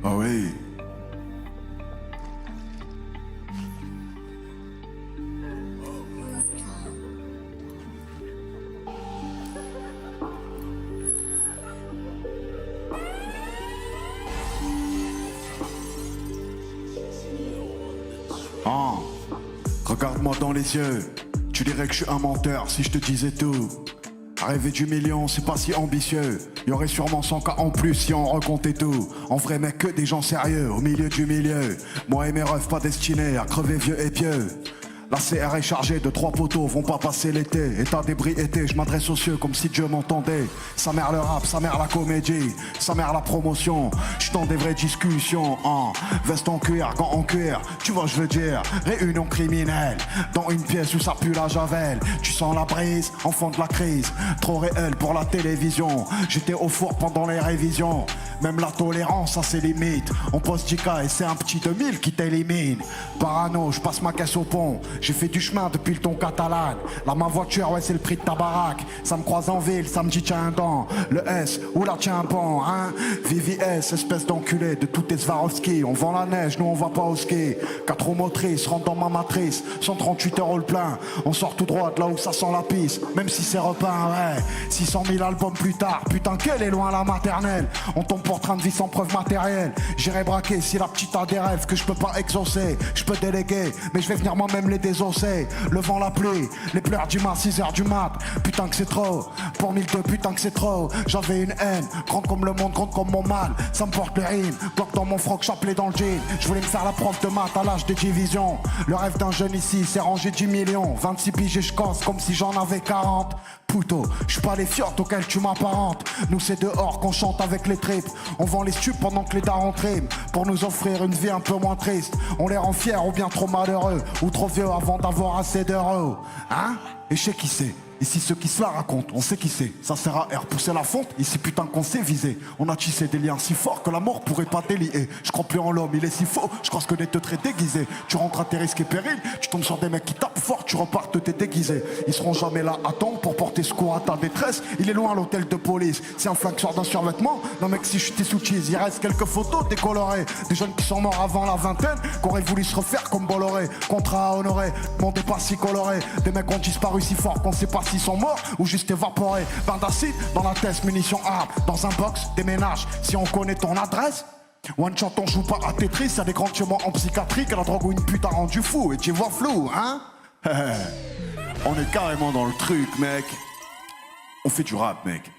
Ah oui. Ah, regarde-moi dans les yeux. Tu dirais que je suis un menteur si je te disais tout. Rêver du million, c'est pas si ambitieux. Y'aurait sûrement 100 cas en plus si on recomptait tout. En vrai, mec, que des gens sérieux au milieu du milieu. Moi et mes refs pas destinés à crever vieux et pieux. La CR est chargée de 3 poteaux, vont pas passer l'été. État d'ébriété, je m'adresse aux cieux comme si Dieu m'entendait. Sa mère le rap, sa mère la comédie, sa mère la promotion. Je tends des vraies discussions, hein. Veste en cuir, gants en cuir, tu vois je veux dire. Réunion criminelle, dans une pièce où ça pue la javel. Tu sens la brise, enfant de la crise. Trop réel pour la télévision. J'étais au four pendant les révisions. Même la tolérance a ses limites. On pose 10K et c'est un petit 2000 qui t'élimine. Parano, je passe ma caisse au pont. J'ai fait du chemin depuis le ton catalane. Là ma voiture, ouais c'est le prix de ta baraque. Ça me croise en ville, ça me dit tiens un dent. Le S, ou là tiens un pan, hein. VVS, espèce d'enculé de tous tes Swarovski. On vend la neige, nous on va pas au ski. 4 roues motrices, rentre dans ma matrice. 138 € le plein. On sort tout droit de là où ça sent la pisse. Même si c'est repeint, ouais. 600 000 albums plus tard. Putain qu'elle est loin la maternelle. On tombe pour train de vie sans preuve matérielle. J'irai braquer si la petite a des rêves que je peux pas exaucer. Je peux déléguer, mais je vais venir moi-même les désosser. Le vent, la pluie, les pleurs du mat, 6h du mat. Putain que c'est trop, pour 1002, putain que c'est trop. J'avais une haine, grande comme le monde, grande comme mon mal. Ça me porte le rime, bloc dans mon froc, chapelet dans le jean. Je voulais me faire la prof de maths à l'âge des divisions. Le rêve d'un jeune ici, c'est ranger 10 millions. 26 piges et je casse comme si j'en avais 40. Puto, je suis pas les fiottes auxquelles tu m'apparentes. Nous c'est dehors qu'on chante avec les tripes. On vend les stupes pendant que les darons triment. Pour nous offrir une vie un peu moins triste. On les rend fiers ou bien trop malheureux. Ou trop vieux avant d'avoir assez d'euros. Hein? Et je sais qui c'est. Ici ceux qui se la racontent, on sait qui c'est. Ça sert à R pousser la fonte, ici putain qu'on sait viser. On a tissé des liens si forts que la mort pourrait pas délier. Je crois plus en l'homme, il est si faux, je crois que des te très déguisés. Tu rentres à tes risques et périls, tu tombes sur des mecs qui tapent fort, tu repars te t'es déguisé. Ils seront jamais là à temps pour porter secours à ta détresse. Il est loin l'hôtel de police, c'est un flingue sort d'un survêtement. Non mec si je suis sous cheese, il reste quelques photos décolorées. Des jeunes qui sont morts avant la vingtaine, qui auraient voulu se refaire comme Bolloré. Contrat à honorer, monde pas si coloré. Des mecs ont disparu si fort qu'on sait pas s'ils sont morts ou juste évaporés. Bain d'acide dans la tête, munitions armes. Dans un box, déménage. Si on connaît ton adresse, one shot on joue pas à Tetris. Y'a des grands tuements en psychiatrie que la drogue ou une pute a rendu fou. Et tu vois flou, hein. On est carrément dans le truc, mec. On fait du rap, mec.